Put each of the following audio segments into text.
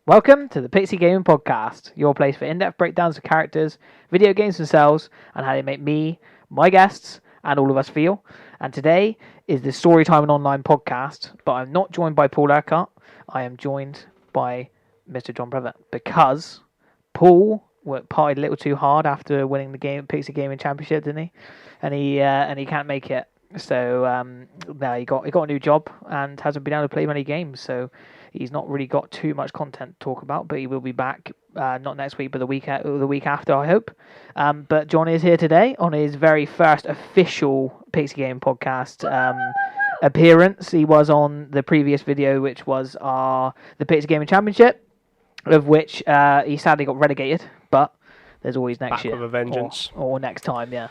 Welcome to the PIXI Gaming Podcast, your place for in-depth breakdowns of characters, video games themselves, and how they make me, my guests, and all of us feel. And today is the Storytime and Online podcast, but I'm not joined by Paul Urquhart. I am joined by Mr. John Brevet because Paul worked partied a little too hard after winning the PIXI Gaming Championship, didn't he? And he can't make it. So now he got a new job and hasn't been able to play many games. So he's not really got too much content to talk about, but he will be back not next week, but the week after, I hope. But John is here today on his very first official PIXI Game podcast appearance. He was on the previous video, which was the PIXI Gaming Championship, of which he sadly got relegated, but there's always next year. Back with a vengeance. Or next time, yeah.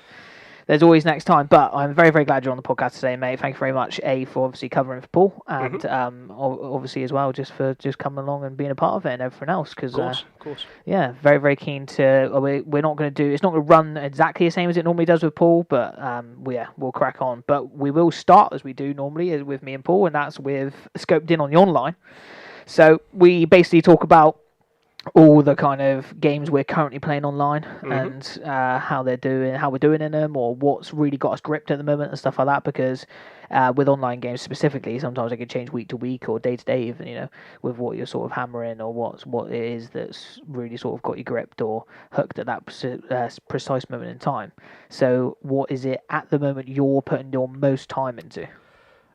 There's always next time, but I'm very, very glad you're on the podcast today, mate. Thank you very much, for obviously covering for Paul, and obviously as well just for coming along and being a part of it and everything else. Cause, of course. Yeah, very, very keen to. We're not going to do. It's not going to run exactly the same as it normally does with Paul, but we'll crack on. But we will start as we do normally with me and Paul, and that's with Scoped In on the Online. So we basically talk about all the kind of games we're currently playing online and how they're doing, how we're doing in them, or what's really got us gripped at the moment and stuff like that. Because with online games specifically, sometimes they can change week to week or day to day, even with what you're sort of hammering or what it is that's really sort of got you gripped or hooked at that precise moment in time. So, what is it at the moment you're putting your most time into?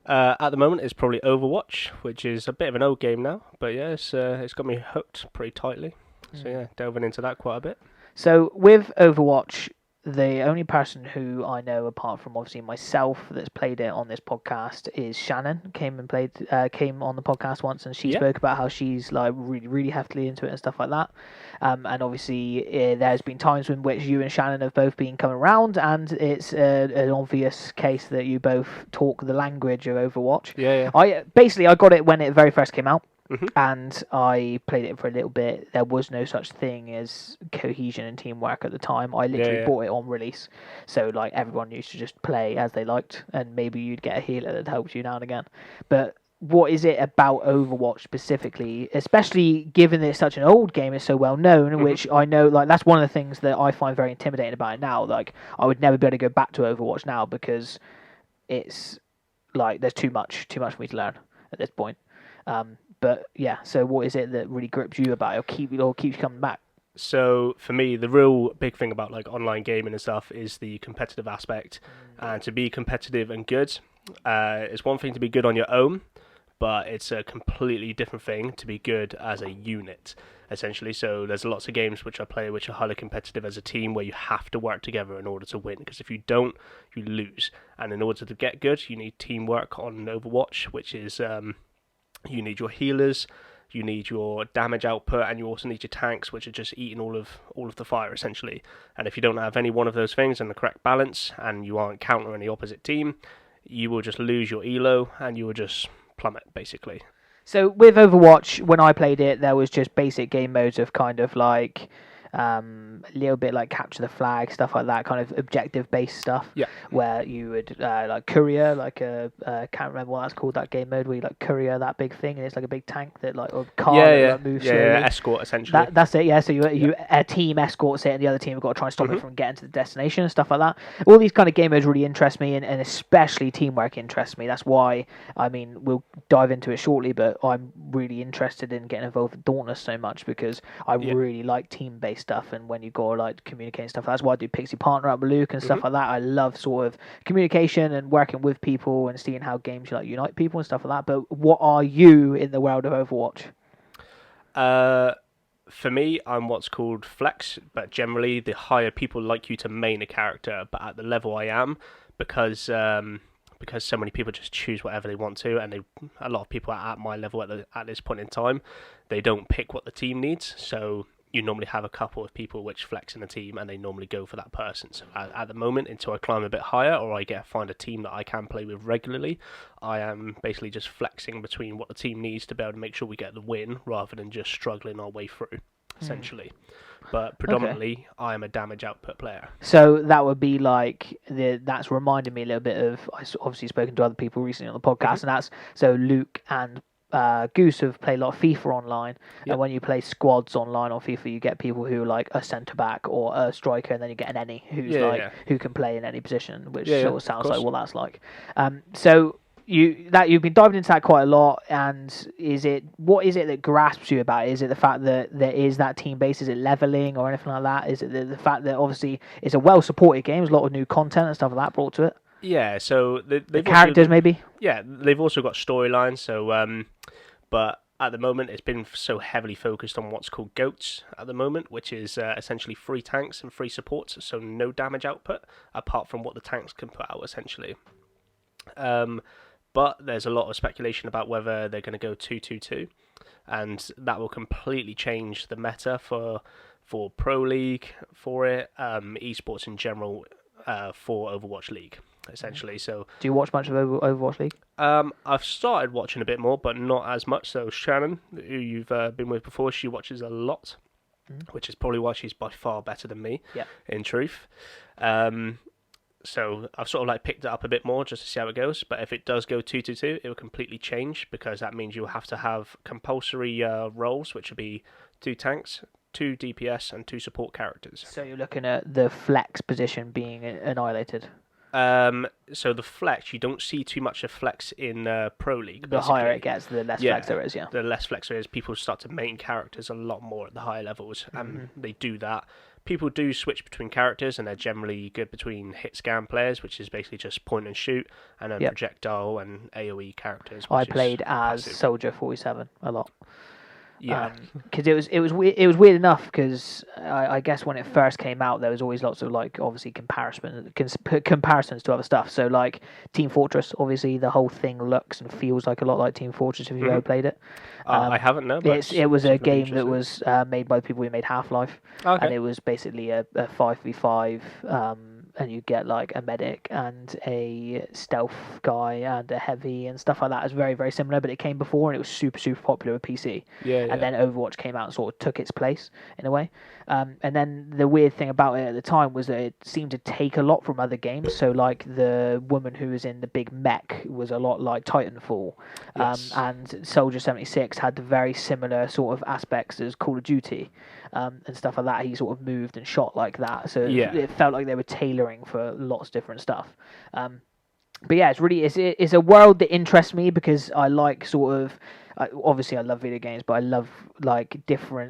At the moment, it's probably Overwatch, which is a bit of an old game now, but yeah, it's got me hooked pretty tightly. So yeah, delving into that quite a bit. So with Overwatch, the only person who I know, apart from obviously myself, that's played it on this podcast is Shannon. Came on the podcast once, and she spoke about how she's like really, really heavily into it and stuff like that. And obviously, there's been times in which you and Shannon have both been coming around, and it's an obvious case that you both talk the language of Overwatch. Yeah. I got it when it very first came out. Mm-hmm. And I played it for a little bit. There was no such thing as cohesion and teamwork at the time. I literally bought it on release. So like everyone used to just play as they liked, and maybe you'd get a healer that helps you now and again. But what is it about Overwatch specifically, especially given that it's such an old game, it's so well known, which I know like that's one of the things that I find very intimidating about it now. Like I would never be able to go back to Overwatch now because it's like there's too much for me to learn at this point. But yeah, so what is it that really grips you about it or keeps you coming back? So for me, the real big thing about like online gaming and stuff is the competitive aspect. And to be competitive and good, it's one thing to be good on your own, but it's a completely different thing to be good as a unit, essentially. So there's lots of games which I play which are highly competitive as a team where you have to work together in order to win, because if you don't, you lose. And in order to get good, you need teamwork on Overwatch, which is you need your healers, you need your damage output, and you also need your tanks, which are just eating all of the fire, essentially. And if you don't have any one of those things in the correct balance, and you aren't countering the opposite team, you will just lose your elo, and you will just plummet, basically. So with Overwatch, when I played it, there was just basic game modes of kind of like a little bit like capture the flag, stuff like that, kind of objective based stuff. Yeah. Where you would like courier, like can't remember what that's called, that game mode where you like courier that big thing and it's like a big tank that like or car that like, moves slowly. Yeah, escort essentially. That's it. Yeah. So you a team escorts it and the other team have got to try and stop it from getting to the destination and stuff like that. All these kind of game modes really interest me, and especially teamwork interests me. That's why we'll dive into it shortly, but I'm really interested in getting involved with Dauntless so much because I really like team based stuff, and when you go like communicating stuff, that's why I do PIXI Partner up with Luke and stuff like that. I love sort of communication and working with people and seeing how games like unite people and stuff like that. But what are you in the world of Overwatch? For me, I'm what's called flex, but generally the higher people like you to main a character, but at the level I am, because so many people just choose whatever they want to, and a lot of people at my level at this point in time, they don't pick what the team needs, so you normally have a couple of people which flex in a team, and they normally go for that person. So at the moment, until I climb a bit higher or I find a team that I can play with regularly, I am basically just flexing between what the team needs to be able to make sure we get the win, rather than just struggling our way through, essentially. But predominantly, I am a damage output player. So that would be like that's reminding me a little bit of. I've obviously spoken to other people recently on the podcast, and that's so Luke and Goose have played a lot of FIFA online, Yep. and when you play squads online on FIFA, you get people who are like a centre back or a striker, and then you get an any who's Yeah. who can play in any position, which Yeah. sort of Of sounds like course. what that's like. So you've been diving into that quite a lot, and what is it that grasps you about it? Is it the fact that there is that team base? Is it leveling or anything like that? Is it the fact that obviously it's a well supported game, there's a lot of new content and stuff like that brought to it? Yeah. So The they've characters maybe. they've also got storylines. So but at the moment it's been so heavily focused on what's called goats at the moment, which is essentially free tanks and free supports. So no damage output apart from what the tanks can put out essentially. But there's a lot of speculation about whether they're going to go 2-2-2, and that will completely change the meta for Pro League, for it, esports in general, for Overwatch League, essentially. So, Do you watch much of Overwatch League? I've started watching a bit more, but not as much. So Shannon, who you've been with before, she watches a lot, which is probably why she's by far better than me. Yeah. In truth. So I've sort of like picked it up a bit more just to see how it goes. But if it does go 2-2-2, it will completely change, because that means you'll have to have compulsory roles, which will be 2 tanks, 2 DPS, and 2 support characters. So you're looking at the flex position being annihilated. So the flex, you don't see too much of flex in Pro League. The higher it gets, the less flex there is. Yeah. The less flex there is. People start to main characters a lot more at the higher levels, and they do that. People do switch between characters, and they're generally good between hit scan players, which is basically just point and shoot, and then projectile and AoE characters. I played as passive. Soldier 47 a lot. Yeah. Because it was weird enough, because I guess when it first came out, there was always lots of like obviously comparisons to other stuff. So like Team Fortress, obviously the whole thing looks and feels like a lot like Team Fortress if you've ever played it. I haven't, no. But It was a something game that interesting. was made by the people who made Half-Life, Okay. and it was basically a 5v5, and you get like a medic and a stealth guy and a heavy and stuff like that. It's very, very similar, but it came before and it was super, super popular with PC. Yeah. And then Overwatch came out and sort of took its place in a way. And then the weird thing about it at the time was that it seemed to take a lot from other games. So like the woman who was in the big mech was a lot like Titanfall. Yes. And Soldier 76 had the very similar sort of aspects as Call of Duty. And stuff like that. He sort of moved and shot like that. So it felt like they were tailoring for lots of different stuff. But yeah, it's a world that interests me, because I like sort of obviously I love video games, but I love like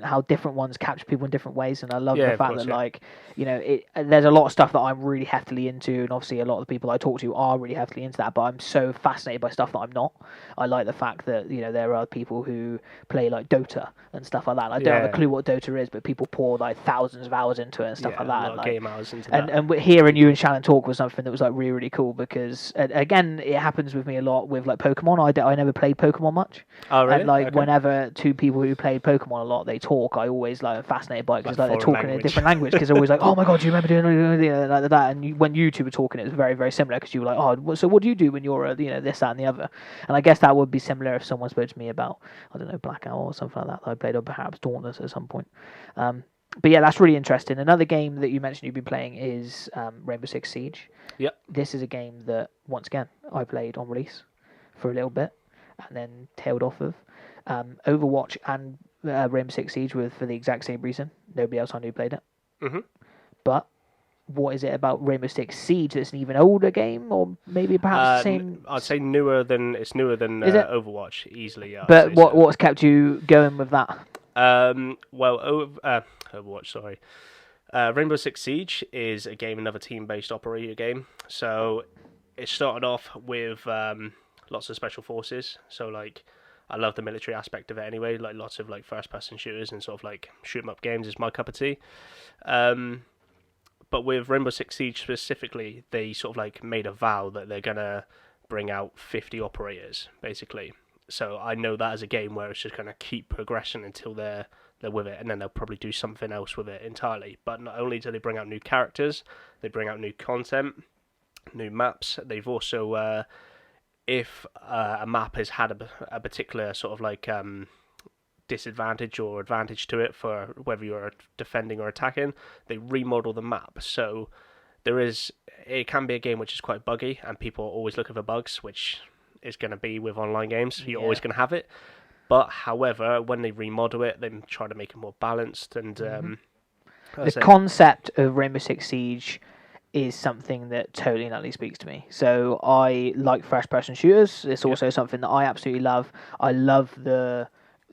how different ones capture people in different ways, and I love the fact that like there's a lot of stuff that I'm really heavily into, and obviously a lot of the people I talk to are really heavily into that, but I'm so fascinated by stuff that I'm not. I like the fact that there are people who play like Dota and stuff like that. I don't have a clue what Dota is, but people pour like thousands of hours into it and stuff like that. A lot of game hours into that. that. And hearing you and Shannon talk was something that was like really, really cool, because again, it happens with me a lot with like Pokemon. I never played Pokemon much. Oh, really? And like whenever two people who played Pokemon a lot, they talk, I always like am fascinated by it, because like they're talking in a different language, because they're always like, oh my god, do you remember doing like that? And when you two were talking, it was very, very similar, because you were like, oh, so what do you do when you're this, that, and the other? And I guess that would be similar if someone spoke to me about, I don't know, Blackout or something like that I played, or perhaps Dauntless at some point. But yeah, that's really interesting. Another game that you mentioned you've been playing is Rainbow Six Siege. Yep. This is a game that, once again, I played on release for a little bit and then tailed off of. Overwatch and Rainbow Six Siege were for the exact same reason. Nobody else I knew played it. Mm-hmm. But what is it about Rainbow Six Siege that's an even older game, or maybe perhaps the same? I'd say newer than Overwatch, easily. Yeah, but what's kept you going with that? Overwatch, sorry. Rainbow Six Siege is another team-based operator game. So it started off with lots of special forces. So like, I love the military aspect of it anyway. Like lots of like first-person shooters and sort of like shoot-'em-up games is my cup of tea. But with Rainbow Six Siege specifically, they sort of like made a vow that they're gonna bring out 50 operators basically. So I know that as a game where it's just gonna keep progressing until they're with it, and then they'll probably do something else with it entirely. But not only do they bring out new characters, they bring out new content, new maps. They've also if a map has had a particular sort of like disadvantage or advantage to it for whether you're defending or attacking, they remodel the map. So it can be a game which is quite buggy, and people are always looking for bugs, which is going to be with online games. You're Yeah. always going to have it. But however, when they remodel it, they try to make it more balanced and. The concept of Rainbow Six Siege is something that totally and utterly speaks to me. So I like first-person shooters. It's also something that I absolutely love. I love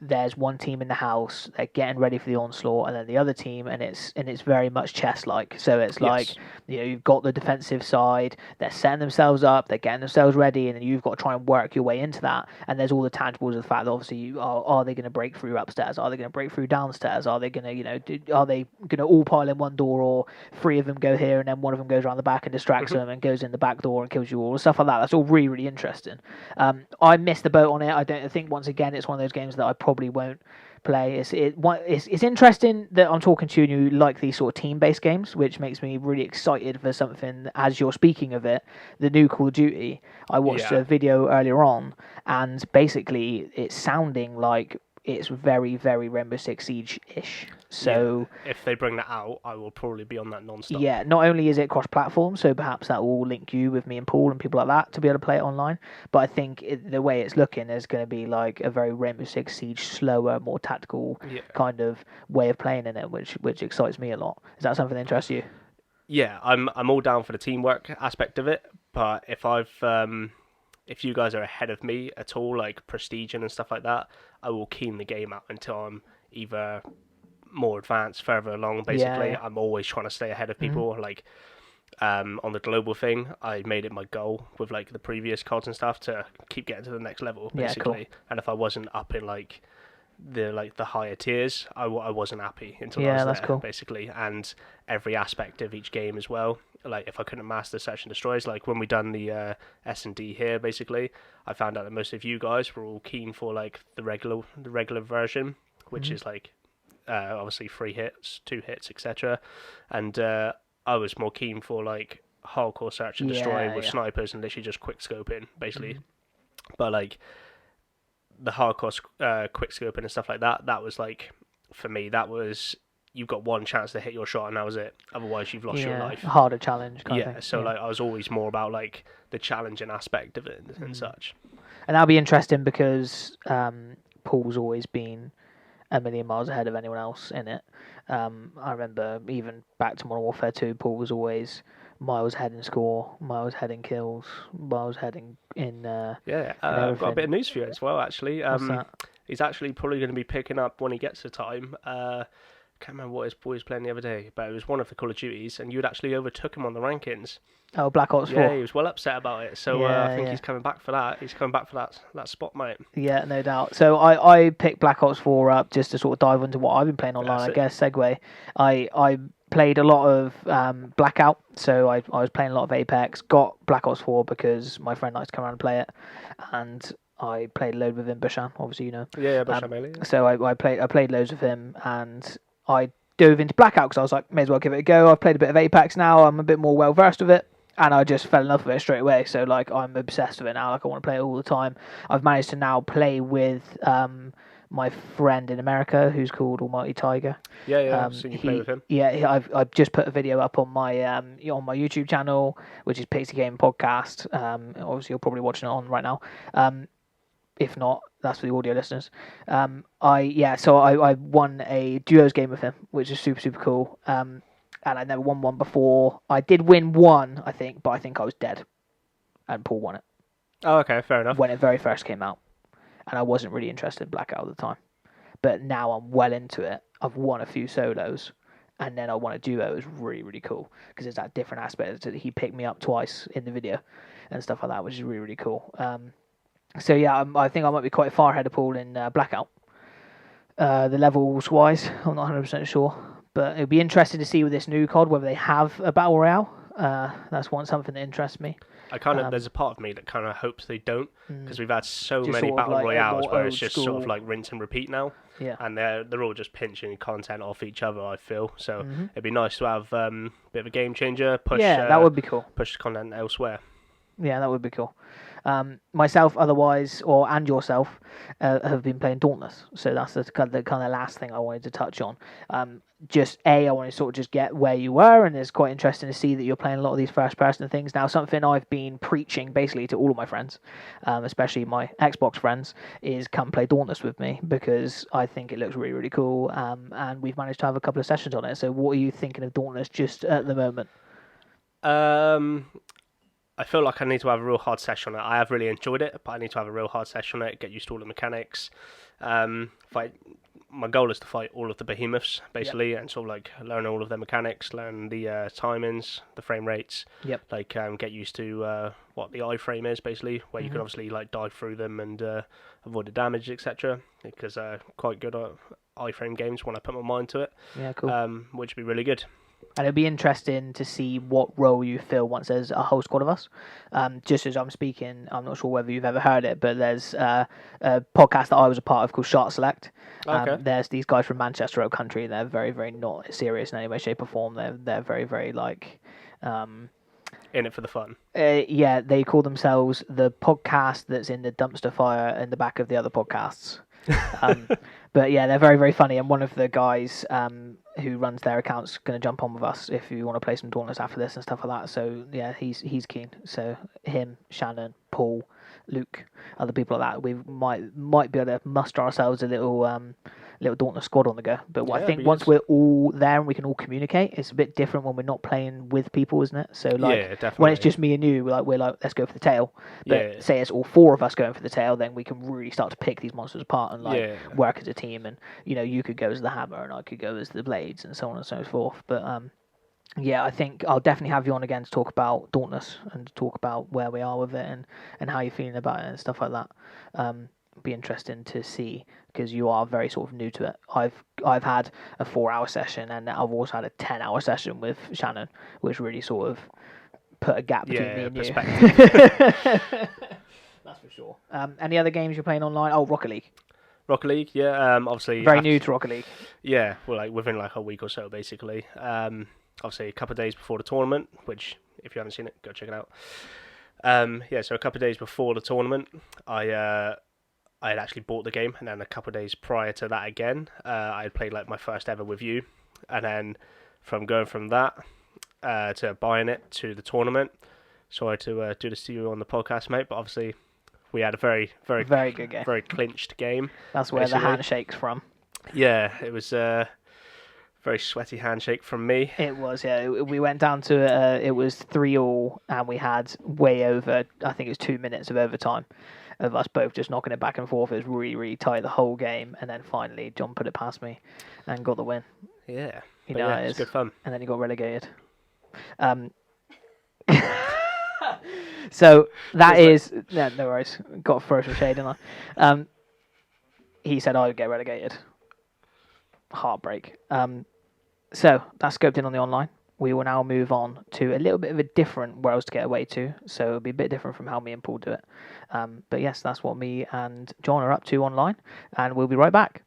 there's one team in the house, they're getting ready for the onslaught, and then the other team, and it's very much chess-like. So it's like, you've got the defensive side, they're setting themselves up, they're getting themselves ready, and then you've got to try and work your way into that. And there's all the tangibles of the fact that obviously, are they going to break through upstairs? Are they going to break through downstairs? Are they going to, are they going to all pile in one door, or three of them go here, and then one of them goes around the back and distracts them and goes in the back door and kills you all, stuff like that. That's all really, really interesting. I missed the boat on it. I think once again it's one of those games that I probably won't play. It's interesting that I'm talking to you and you like these sort of team-based games, which makes me really excited for something. As you're speaking of it, the new Call of Duty, I watched a video earlier on, and basically it's sounding like it's very, very Rainbow Six Siege-ish. So if they bring that out, I will probably be on that non-stop. Yeah, not only is it cross-platform, so perhaps that will link you with me and Paul and people like that to be able to play it online, but I think the way it's looking is going to be like a very Rainbow Six Siege, slower, more tactical kind of way of playing in it, which excites me a lot. Is that something that interests you? Yeah, I'm all down for the teamwork aspect of it, but if you guys are ahead of me at all, like prestige and stuff like that, I will keen the game out until I'm either more advanced, further along. Basically, I'm always trying to stay ahead of people. Like on the global thing, I made it my goal with like the previous CODs and stuff to keep getting to the next level, basically. Cool. And if I wasn't up in like the higher tiers, I wasn't happy until I was there, basically. And every aspect of each game as well. Like if I couldn't master search and destroys, like when we done the S&D here, basically, I found out that most of you guys were all keen for like the regular version, which is like obviously 3 hits, 2 hits, etc. And I was more keen for like hardcore search and destroy with snipers and literally just quick scoping, basically. But like the hardcore quick scoping and stuff like that, that was like, for me, that was, you've got one chance to hit your shot and that was it. Otherwise you've lost your life. Harder challenge kind of thing. So like I was always more about like the challenging aspect of it and such. And that'll be interesting because Paul's always been a million miles ahead of anyone else in it. I remember even back to Modern Warfare 2, Paul was always miles ahead in score, miles ahead in kills, miles ahead in I've got a bit of news for you as well, actually. He's actually probably going to be picking up when he gets the time. Can't remember what his boy was playing the other day, but it was one of the Call of Duties, and you had actually overtook him on the rankings. Oh, Black Ops 4. Yeah, he was well upset about it, so I think he's coming back for that. He's coming back for that spot, mate. Yeah, no doubt. So I picked Black Ops 4 up just to sort of dive into what I've been playing online, I guess, segue. I played a lot of Blackout, so I was playing a lot of Apex, got Black Ops 4 because my friend likes to come around and play it, and I played a load with him, Bashan, obviously you know. Yeah, Bashan Bailey. So I played loads with him, and I dove into Blackout because I was like, may as well give it a go. I've played a bit of Apex now, I'm a bit more well versed with it, and I just fell in love with it straight away. So like I'm obsessed with it now, like I want to play it all the time. I've managed to now play with my friend in America who's called Almighty Tiger. I've seen you play with him. I've just put a video up on my YouTube channel, which is PIXI Game Podcast. Obviously you're probably watching it on right now. If not, that's for the audio listeners. I won a duos game with him, which is super, super cool. And I never won one before. I did win one, I think, but I think I was dead. And Paul won it. Oh, okay, fair enough. When it very first came out. And I wasn't really interested in Blackout at the time. But now I'm well into it. I've won a few solos. And then I won a duo. It was really, really cool. Because there's that different aspect. He picked me up twice in the video. And stuff like that, which is really, really cool. So yeah, I think I might be quite far ahead of Paul in Blackout. The levels wise, I'm not 100% sure, but it'll be interesting to see with this new COD whether they have a battle royale. That's something that interests me. There's a part of me that kind of hopes they don't, because we've had so many battle royales where it's just sort of like rinse and repeat now. Yeah. And they're all just pinching content off each other, I feel. So it'd be nice to have a bit of a game changer. Push. Yeah, that would be cool. Push content elsewhere. Yeah, that would be cool. Myself, otherwise, and yourself, have been playing Dauntless. So that's the kind of last thing I wanted to touch on. I want to sort of just get where you were, and it's quite interesting to see that you're playing a lot of these first-person things. Now, something I've been preaching basically to all of my friends, especially my Xbox friends, is come play Dauntless with me, because I think it looks really, really cool, and we've managed to have a couple of sessions on it. So what are you thinking of Dauntless just at the moment? I feel like I need to have a real hard session on it. I have really enjoyed it, but I need to have a real hard session on it, get used to all the mechanics. My goal is to fight all of the behemoths, basically, and sort of like learn all of their mechanics, learn the timings, the frame rates, get used to what the iframe is, basically, where you can obviously like dive through them and avoid the damage, etc. Because quite good at iframe games when I put my mind to it. Yeah, cool. Which would be really good. And it'll be interesting to see what role you fill once there's a whole squad of us. Just as I'm speaking, I'm not sure whether you've ever heard it, but there's a podcast that I was a part of called Shot Select. Okay. There's these guys from Manchester Oak Country. They're very, very not serious in any way, shape, or form. They're very, very like. In it for the fun. Yeah, they call themselves the podcast that's in the dumpster fire in the back of the other podcasts. But yeah, they're very, very funny, and one of the guys who runs their account's going to jump on with us if you want to play some Dauntless after this and stuff like that. So yeah, he's keen. So him, Shannon, Paul, Luke, other people like that, we might be able to muster ourselves a little Dauntless squad on the go. But I think once we're all there and we can all communicate, it's a bit different when we're not playing with people, isn't it? So like when it's just me and you, we're like let's go for the tail. But say it's all four of us going for the tail, then we can really start to pick these monsters apart and work as a team. And you could go as the hammer and I could go as the blades and so on and so forth. But I think I'll definitely have you on again to talk about Dauntless and to talk about where we are with it and how you're feeling about it and stuff like that. Be interesting to see, because you are very sort of new to it. I've had a 4-hour session, and I've also had a 10-hour session with Shannon, which really sort of put a gap between me and you. That's for sure. Any other games you're playing online? Oh, Rocket League. Rocket League, yeah. Obviously, very new to Rocket League. Yeah, well, like within like a week or so, basically. Obviously, a couple of days before the tournament, which if you haven't seen it, go check it out. So a couple of days before the tournament, I had actually bought the game, and then a couple of days prior to that again, I had played like my first ever with you, and then from that to buying it to the tournament. Sorry to do this to you on the podcast, mate, but obviously we had a very, very, very good game, very clinched game. That's where the handshake's from. Yeah, it was a very sweaty handshake from me. It was, yeah. We went down to it was 3-3, and we had way over. I think it was 2 minutes of overtime. Of us both just knocking it back and forth. It was really, really tight the whole game, and then finally John put it past me and got the win. Yeah, it was good fun. And then he got relegated. So that is no worries. Got to throw some shade, didn't I? He said I would get relegated. Heartbreak. So that's scoped in on the online. We will now move on to a little bit of a different worlds to get away to, so it'll be a bit different from how me and Paul do it. But yes, that's what me and John are up to online, and we'll be right back.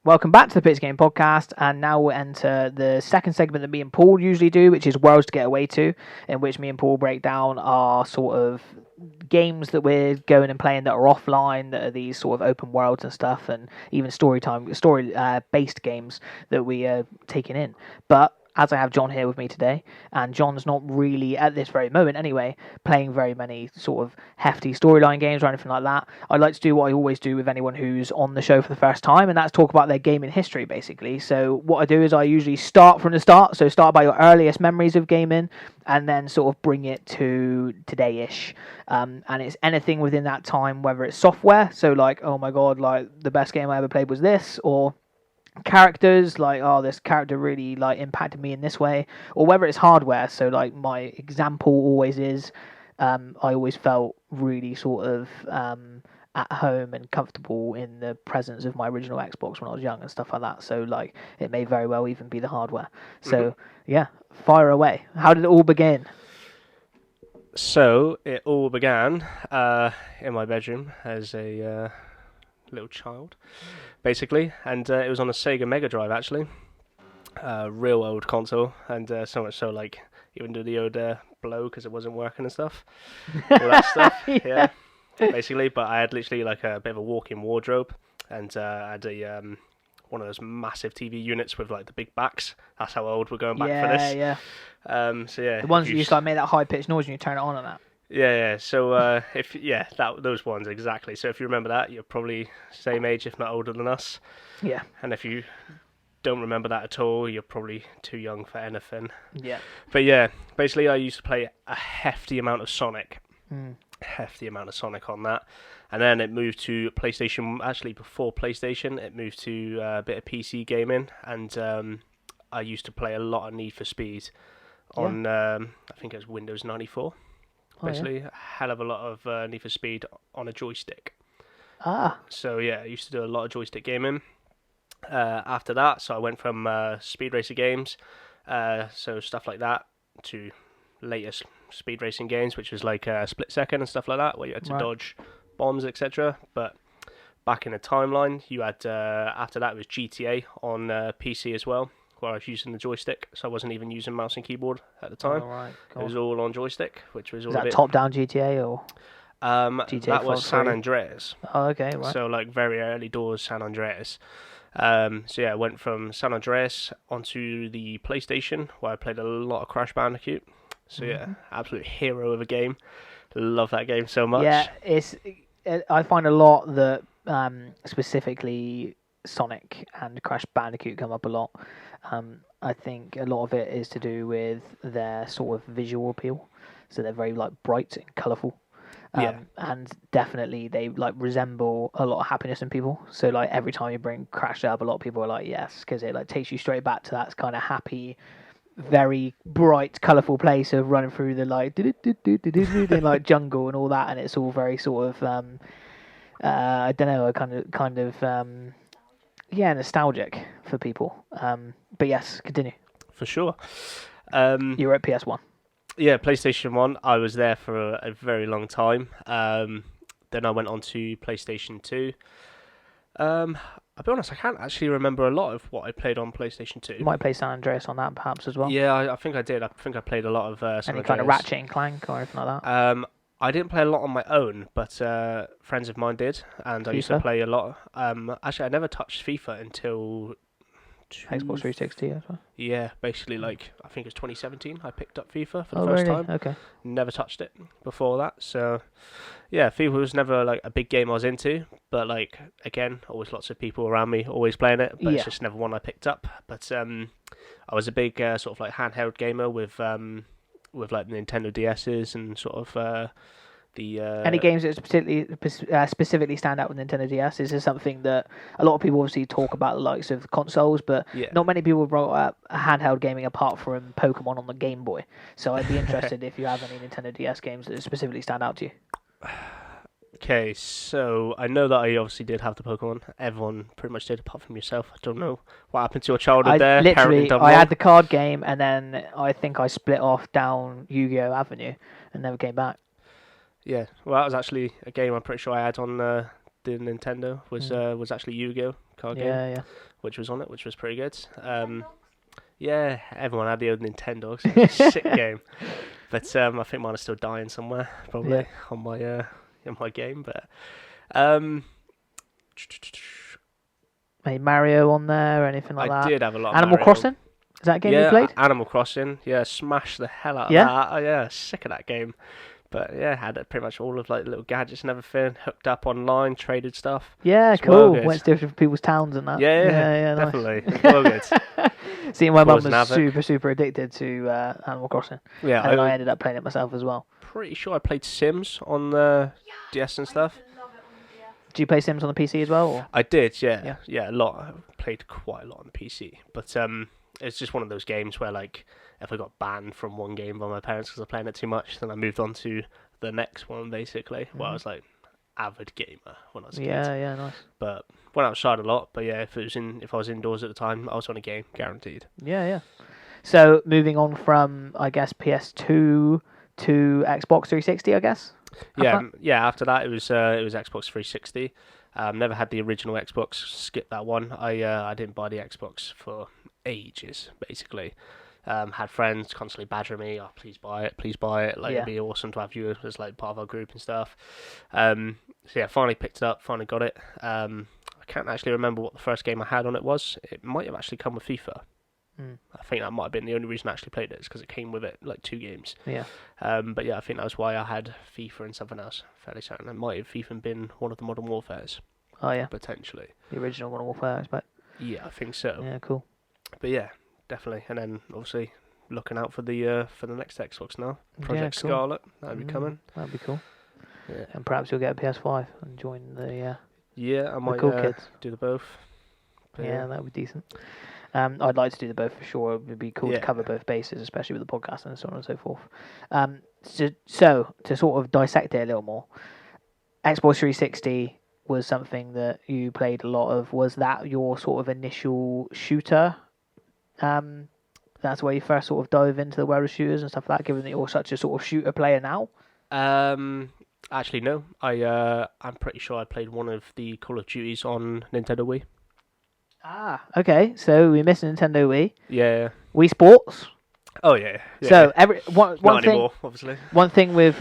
Welcome back to the PIXI Game Podcast, and now we'll enter the second segment that me and Paul usually do, which is Worlds to Get Away To, in which me and Paul break down our sort of games that we're going and playing that are offline, that are these sort of open worlds and stuff, and even story-based games that we are taking in. But as I have John here with me today, and John's not really, at this very moment anyway, playing very many sort of hefty storyline games or anything like that, I'd like to do what I always do with anyone who's on the show for the first time, and that's talk about their gaming history, basically. So what I do is I usually start from the start, so start by your earliest memories of gaming, and then sort of bring it to today-ish. And it's anything within that time, whether it's software, so like, oh my god, like the best game I ever played was this, or characters, like, oh, this character really like impacted me in this way, or whether it's hardware. So like my example always is I always felt really sort of at home and comfortable in the presence of my original Xbox when I was young and stuff like that. So like it may very well even be the hardware. So yeah, fire away. How did it all begin? So it all began in my bedroom as a little child, basically, and it was on a Sega Mega Drive, actually, real old console, and so much so, like, even do the old blow because it wasn't working and stuff, all that stuff. Yeah, basically. But I had literally like a bit of a walk-in wardrobe, and I had a one of those massive TV units with like the big backs. That's how old we're going back for this. Yeah. So yeah, The ones that used to like make that high pitched noise when you turn it on and that. yeah. So those ones exactly. So if you remember that, you're probably same age, if not older than us. Yeah. And if you don't remember that at all, you're probably too young for anything. Yeah. But yeah, basically I used to play a hefty amount of Sonic. Mm. Hefty amount of Sonic on that. And then it moved to PlayStation. Actually, before PlayStation, it moved to a bit of PC gaming. And I used to play a lot of Need for Speed on, I think it was Windows 94. Basically, a hell of a lot of Need for Speed on a joystick. Ah. So yeah, I used to do a lot of joystick gaming. After that, so I went from Speed Racer games, so stuff like that, to latest speed racing games, which was like Split Second and stuff like that, where you had to dodge bombs, etc. But back in the timeline, you had after that it was GTA on PC as well, where I was using the joystick, so I wasn't even using mouse and keyboard at the time. Cool. It was all on joystick, which was all. Is that top-down GTA or? GTA that was San Andreas. Oh, okay, right. So like very early doors San Andreas. So yeah, I went from San Andreas onto the PlayStation, where I played a lot of Crash Bandicoot. So yeah, absolute hero of a game. Love that game so much. Yeah, I find a lot that specifically Sonic and Crash Bandicoot come up a lot. I think a lot of it is to do with their sort of visual appeal. So they're very like bright and colourful. And definitely they like resemble a lot of happiness in people. So like every time you bring Crash up, a lot of people are like yes, because it like takes you straight back to that kind of happy, very bright, colourful place of running through the like like jungle and all that, and it's all very sort of I don't know, kind of nostalgic for people. But yes, continue. For sure. You were at PS1. Yeah, PlayStation 1, I was there for a very long time. Then I went on to PlayStation 2. I'll be honest, I can't actually remember a lot of what I played on PlayStation 2. You might play San Andreas on that perhaps as well. Yeah, I think I did. I think I played a lot of San Andreas. Any kind of Ratchet and Clank or anything like that? I didn't play a lot on my own, but friends of mine did, and FIFA? I used to play a lot. Actually, I never touched FIFA until Xbox 360 as well. Yeah, basically, like I think it was 2017. I picked up FIFA for the first time. Okay. Never touched it before that. So, yeah, FIFA was never like a big game I was into. But like again, always lots of people around me always playing it. But it's just never one I picked up. But I was a big sort of like handheld gamer with like Nintendo DS's and sort of the. Any games that specifically stand out with Nintendo DS? Is this something that a lot of people obviously talk about the likes of consoles, but not many people brought up handheld gaming apart from Pokemon on the Game Boy. So I'd be interested if you have any Nintendo DS games that specifically stand out to you. Okay, so I know that I obviously did have the Pokemon. Everyone pretty much did, apart from yourself. I don't know what happened to your childhood there. Literally, I had the card game, and then I think I split off down Yu-Gi-Oh! Avenue and never came back. Yeah, well, that was actually a game I'm pretty sure I had on the Nintendo. Was actually Yu-Gi-Oh! Card game. Yeah. Which was on it, which was pretty good. Yeah, everyone had the old Nintendo. So it's a sick game. But I think mine is still dying somewhere, probably on my in my game. But maybe Mario on there or anything like that. I did have a lot. Animal of Mario. Crossing. Is that a game you played? Animal Crossing. Yeah, smashed the hell out of that. Oh, yeah, sick of that game. But yeah, had pretty much all of like little gadgets and everything, hooked up online, traded stuff. Yeah, cool. Went to different people's towns and that. Yeah, definitely. Nice. All good. See, my mum was super addicted to Animal Crossing. Yeah, and I ended up playing it myself as well. Pretty sure I played Sims on the DS and stuff. Do you play Sims on the PC as well? Or? I did, yeah, a lot. I played quite a lot on the PC, but it's just one of those games where like if I got banned from one game by my parents because I was playing it too much, then I moved on to the next one basically. Where I was like avid gamer when I was a kid. Yeah, nice. But went outside a lot. But yeah, if I was indoors at the time, I was on a game, guaranteed. Yeah. So moving on from I guess PS2 to Xbox 360, I guess. After that it was Xbox 360. Never had the original Xbox. Skipped that one. I didn't buy the Xbox for ages, basically. Had friends constantly badgering me, oh, please buy it, please buy it. Like, Yeah. it'd be awesome to have you as like part of our group and stuff. So yeah, finally picked it up, finally got it. I can't actually remember what the first game I had on it was. It might have actually come with FIFA. I think that might have been the only reason I actually played it, is because it came with it, like 2 games. Yeah. But yeah, I think that was why I had FIFA and something else. Fairly certain. It might have even been one of the Modern Warfares, Oh yeah. potentially. The original Modern Warfare, I expect. Yeah, I think so. Yeah, cool. But yeah, definitely. And then obviously looking out for the next Xbox now, Project cool. Scarlet. That'll be coming. That'd be cool. Yeah. And perhaps you'll get a PS5 and join the Yeah, I might cool kids. do the both. But Yeah, that would be decent. I'd like to do the both for sure. It would be cool to Yeah. cover both bases, especially with the podcast and so on and so forth. So to sort of dissect it a little more, Xbox 360 was something that you played a lot of. Was that your sort of initial shooter? That's where you first sort of dove into the world of shooters and stuff like that, given that you're such a sort of shooter player now? Actually, no. I'm pretty sure I played one of the Call of Duties on Nintendo Wii. Ah, okay. So we missed Nintendo Wii. Yeah. Wii Sports. Oh yeah. So one Not thing. anymore, obviously. One thing with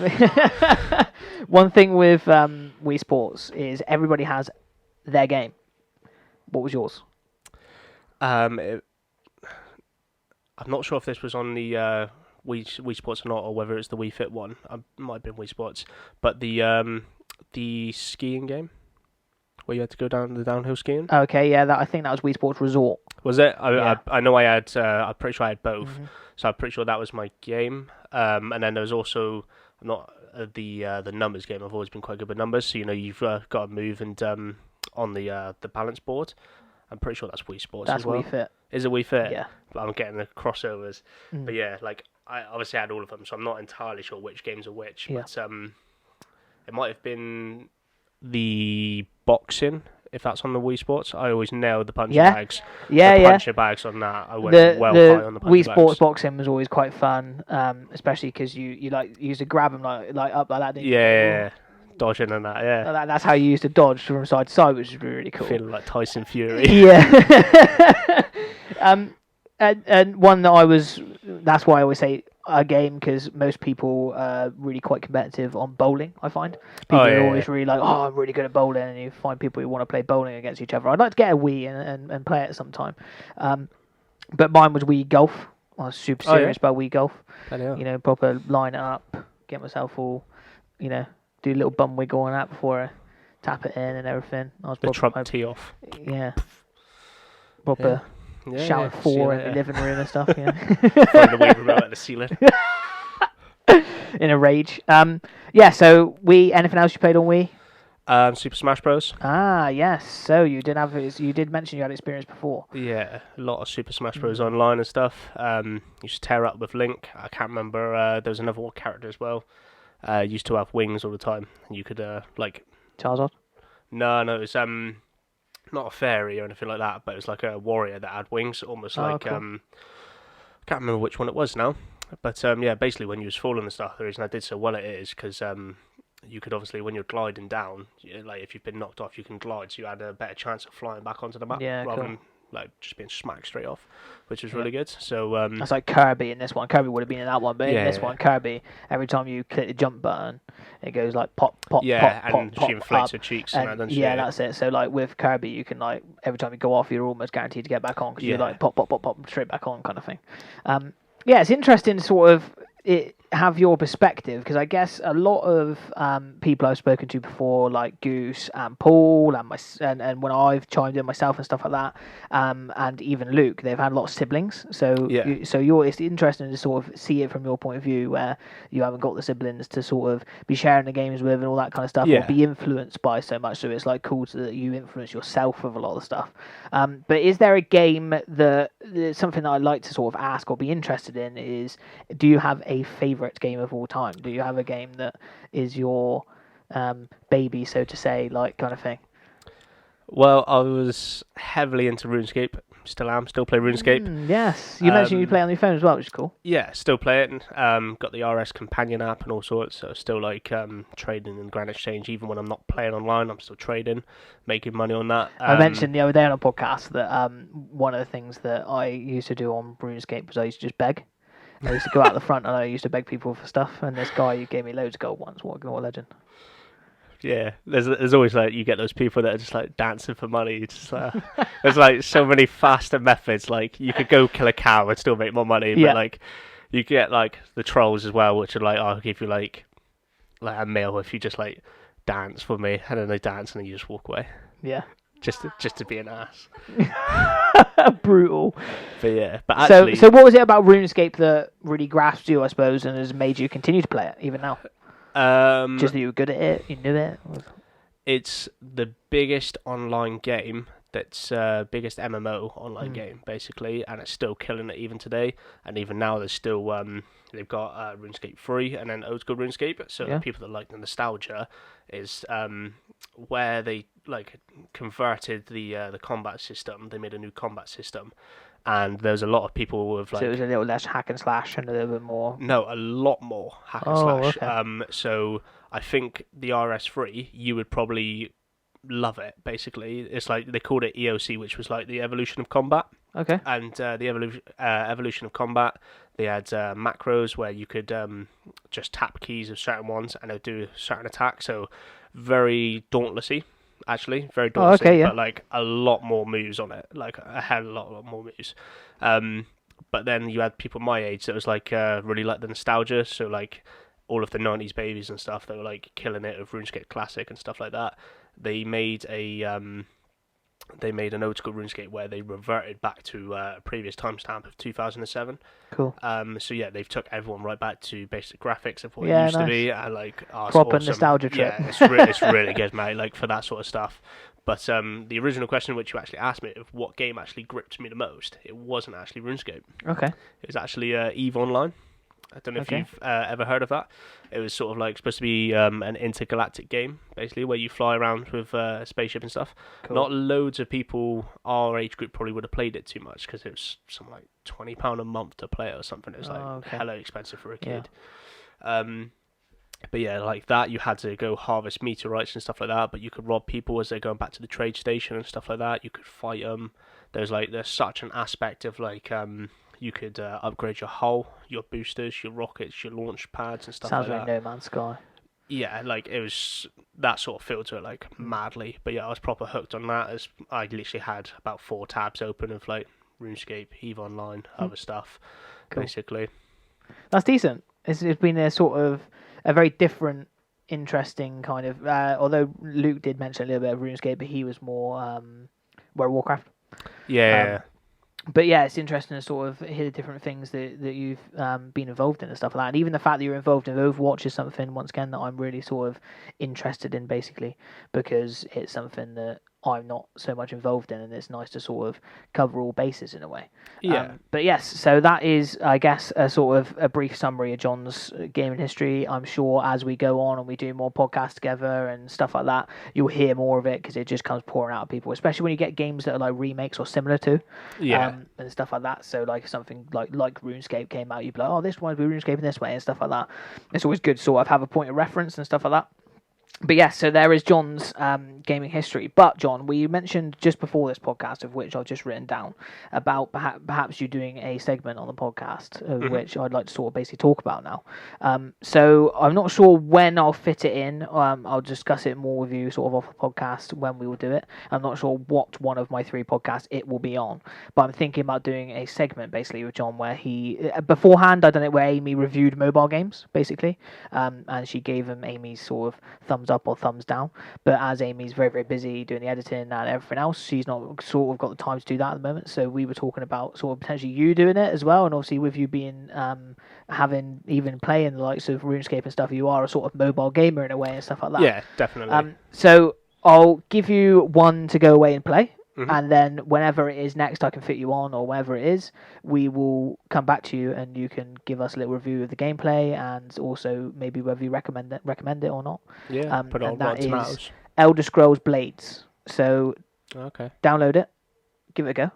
Wii Sports is everybody has their game. What was yours? I'm not sure if this was on the Wii Sports or not, or whether it's the Wii Fit one. It might have been Wii Sports, but the skiing game where you had to go down the downhill skiing. Okay, yeah, I think that was Wii Sports Resort. Was it? Yeah. I know I had. I'm pretty sure I had both. Mm-hmm. So I'm pretty sure that was my game. And then there was also not the numbers game. I've always been quite good with numbers. So you've got to move and on the balance board. I'm pretty sure that's Wii Sports That's as well. Wii Fit. Is it Wii Fit? Yeah. But I'm getting the crossovers. Mm. But yeah, like I obviously had all of them, so I'm not entirely sure which games are which. Yeah. But it might have been the boxing. If that's on the Wii Sports, I always nailed the punching bags. Yeah, the yeah. punching bags on that. I went high on the punching Wii bags. Sports boxing was always quite fun, especially because you like used to grab them like up like that. Didn't you? Yeah. Dodging and that, yeah. That's how you used to dodge from side to side, which is really cool. Feeling like Tyson Fury. Yeah. And one that's why I always say a game, because most people are really quite competitive on bowling, I find. People are always really like, I'm really good at bowling, and you find people who want to play bowling against each other. I'd like to get a Wii and play it sometime. But mine was Wii Golf. I was super serious about Wii Golf. Proper line it up, get myself all, do a little bum wiggle on that before I tap it in and everything. I was the Trump tee off. Yeah. Proper shouting in the living room and stuff. Throwing the Wii remote at the ceiling. In a rage. So anything else you played on Wii? Super Smash Bros. Ah, yes. So you did mention you had experience before. Yeah, a lot of Super Smash Bros. Online and stuff. Used to tear up with Link. I can't remember. There was another character as well. Used to have wings all the time, and you could Charizard? No, it was not a fairy or anything like that, but it was like a warrior that had wings, almost like cool. I can't remember which one it was now, but basically when you was falling and stuff, the reason I did so well at it is because you could obviously, when you're gliding down, like if you've been knocked off, you can glide, so you had a better chance of flying back onto the map rather than like just being smacked straight off, which was really good. So that's like Kirby in this one. Kirby would have been in that one, but in this one, Kirby, every time you click the jump button, it goes like pop, pop, pop, and pop, she inflates up, her cheeks and that, doesn't yeah, she? that's it. So like with Kirby, you can like every time you go off, you're almost guaranteed to get back on because you're like pop, pop, pop, pop, straight back on kind of thing. It's interesting to sort of have your perspective, because I guess a lot of people I've spoken to before, like Goose and Paul and when I've chimed in myself and stuff like that, and even Luke, they've had a lot of siblings. So it's interesting to sort of see it from your point of view, where you haven't got the siblings to sort of be sharing the games with and all that kind of stuff, or be influenced by so much. So it's like cool that you influence yourself with a lot of stuff. But is there a game that something that I'd like to sort of ask or be interested in is, do you have a favorite game of all time? Do you have a game that is your baby, so to say, like kind of thing? Well, I was heavily into RuneScape Still am. Still play RuneScape. Yes, you mentioned you play on your phone as well, which is cool. Yeah, still play it. Got the RS companion app and all sorts. So still like trading in Grand Exchange. Even when I'm not playing online, I'm still trading, making money on that. I mentioned the other day on a podcast that one of the things that I used to do on RuneScape was I used to just beg. I used to go out the front and I used to beg people for stuff. And this guy gave me loads of gold once. What a legend! Yeah, there's always like you get those people that are just like dancing for money. It's just, there's like so many faster methods. Like you could go kill a cow and still make more money, but like you get like the trolls as well, which are like, I'll give you like a meal if you just like dance for me, and then they dance and then you just walk away. Yeah. Just to be an ass. Brutal. But yeah, but actually, so what was it about RuneScape that really grasped you, I suppose, and has made you continue to play it even now? Just that you were good at it, you knew it. It's the biggest online game. That's biggest MMO online game basically, and it's still killing it even today. And even now, there's still they've got RuneScape 3 and then old school RuneScape. So the people that like the nostalgia is where they like converted the combat system. They made a new combat system. And there's a lot of people with like... So it was a little less hack and slash and a little bit more... No, a lot more hack and slash. Okay. So I think the RS3, you would probably love it, basically. It's like, they called it EOC, which was like the evolution of combat. Okay. And the evolution of combat, they had macros where you could just tap keys of certain ones and they'd do a certain attack. So very dauntlessy. Actually, very daunting, but like a lot more moves on it, like a hell of a lot more moves. But then you had people my age that was like really like the nostalgia, so like all of the 90s babies and stuff that were like killing it with RuneScape Classic and stuff like that. They made an old school RuneScape where they reverted back to a previous timestamp of 2007. Cool. So yeah, they've took everyone right back to basic graphics of what it used to be, and like proper awesome. Nostalgia trip. Yeah, it's really good, mate. Like for that sort of stuff. But the original question which you actually asked me of what game actually gripped me the most, it wasn't actually RuneScape. Okay. It was actually EVE Online. I don't know if you've ever heard of that. It was sort of like supposed to be an intergalactic game, basically, where you fly around with a spaceship and stuff. Cool. Not loads of people our age group probably would have played it too much because it was something like £20 a month to play it or something. It was like hella expensive for a kid. Yeah. But yeah, like that, you had to go harvest meteorites and stuff like that, but you could rob people as they're going back to the trade station and stuff like that. You could fight them. There's such an aspect of like... you could upgrade your hull, your boosters, your rockets, your launch pads and stuff like that. Sounds like No Man's Sky. Yeah, like it was that sort of feel to it, like madly. But yeah, I was proper hooked on that. As I literally had about 4 tabs open of like RuneScape, EVE Online, other stuff, basically. That's decent. It's been a sort of a very different, interesting kind of. Although Luke did mention a little bit of RuneScape, but he was more World of Warcraft. Yeah. But yeah, it's interesting to sort of hear the different things that you've been involved in and stuff like that. And even the fact that you're involved in Overwatch is something, once again, that I'm really sort of interested in, basically, because it's something that I'm not so much involved in, and it's nice to sort of cover all bases in a way. Yeah. But yes, so that is, I guess, a sort of a brief summary of John's gaming history. I'm sure as we go on and we do more podcasts together and stuff like that, you'll hear more of it because it just comes pouring out of people, especially when you get games that are like remakes or similar to, and stuff like that. So like something like RuneScape came out, you'd be like, oh, this one's RuneScape in this way and stuff like that. It's always good to sort of have a point of reference and stuff like that. But yes, so there is John's gaming history. But John, we mentioned just before this podcast, of which I've just written down, about perhaps you doing a segment on the podcast, of which I'd like to sort of basically talk about now. So I'm not sure when I'll fit it in. I'll discuss it more with you sort of off the podcast when we will do it. I'm not sure what one of my 3 podcasts it will be on, but I'm thinking about doing a segment basically with John where he, beforehand I'd done it where Amy reviewed mobile games, basically, and she gave him Amy's sort of thumbs up or thumbs down, but as Amy's very, very busy doing the editing and everything else, she's not sort of got the time to do that at the moment. So we were talking about sort of potentially you doing it as well, and obviously with you being having even playing the likes of RuneScape and stuff, you are a sort of mobile gamer in a way and stuff like that. Yeah, definitely. So I'll give you one to go away and play. And then whenever it is next I can fit you on, or whenever it is, we will come back to you and you can give us a little review of the gameplay and also maybe whether you recommend it or not. Yeah, put on Rotten Tomatoes. Elder Scrolls Blades. So download it, give it a go.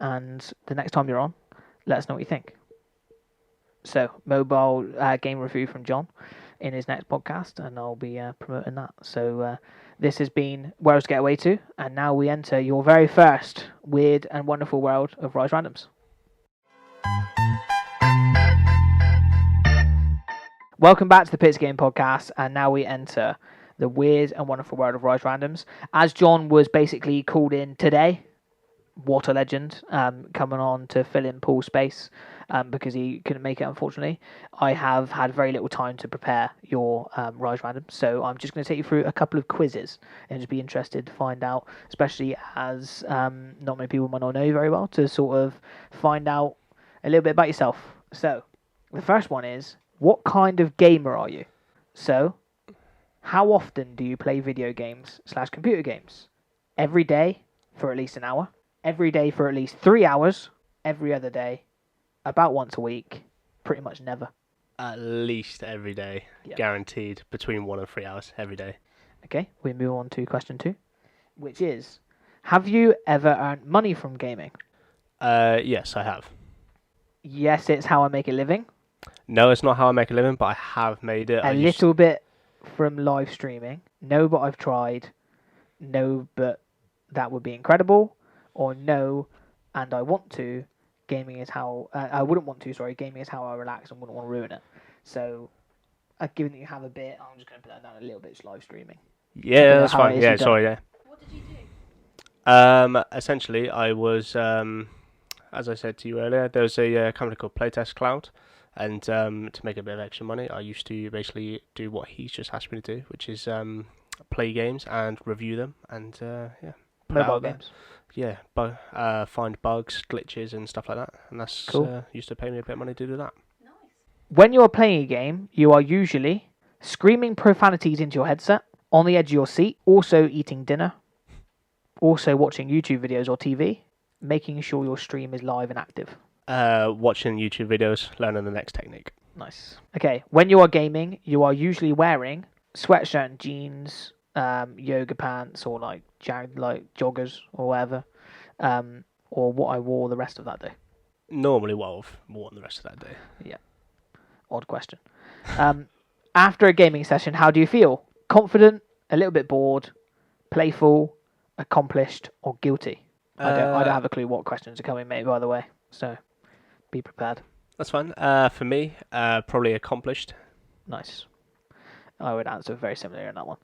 and the next time you're on, let us know what you think. So, mobile game review from John in his next podcast, and I'll be promoting that. So, this has been Worlds to Get Away To, and now we enter your very first weird and wonderful world of Rise Randoms. Welcome back to the PIXI Game Podcast, and now we enter the weird and wonderful world of Rise Randoms. As John was basically called in today, what a legend, coming on to fill in Paul's space because he couldn't make it, unfortunately. I have had very little time to prepare your Rise Random, so I'm just going to take you through a couple of quizzes and just be interested to find out, especially as not many people might not know you very well, to sort of find out a little bit about yourself. So, the first one is, what kind of gamer are you? So, how often do you play video games / computer games? Every day for at least an hour? Every day for at least 3 hours? Every other day? About once a week? Pretty much never. At least every day. Yep. Guaranteed between 1 and 3 hours every day. Okay, we move on to question 2, which is, have you ever earned money from gaming? Yes, I have. Yes, it's how I make a living. No, it's not how I make a living, but I have made it. A little bit from live streaming. No, but I've tried. No, but that would be incredible. Or no, and I want to. Gaming is how I wouldn't want to. Sorry, gaming is how I relax and wouldn't want to ruin it. So, given that you have a bit, I'm just going to put that down a little bit. It's live streaming. Yeah, that's fine. Yeah, sorry. Yeah. What did you do? Essentially, I was, as I said to you earlier, there was a company called Playtest Cloud, and to make a bit of extra money, I used to basically do what he's just asked me to do, which is play games and review them, and yeah. Mobile games. Yeah, find bugs, glitches, and stuff like that, and that's cool. Used to pay me a bit of money to do that. Nice. When you are playing a game, you are usually screaming profanities into your headset, on the edge of your seat, also eating dinner, also watching YouTube videos or TV, making sure your stream is live and active. Watching YouTube videos, learning the next technique. Nice. Okay, when you are gaming, you are usually wearing sweatshirt and jeans, yoga pants, or like joggers or whatever, or what I wore the rest of that day. Normally what I've worn the rest of that day. Yeah. Odd question. After a gaming session, how do you feel? Confident, a little bit bored, playful, accomplished, or guilty? I don't have a clue what questions are coming, mate, by the way. So, be prepared. That's fine. For me, probably accomplished. Nice. I would answer very similar in that one.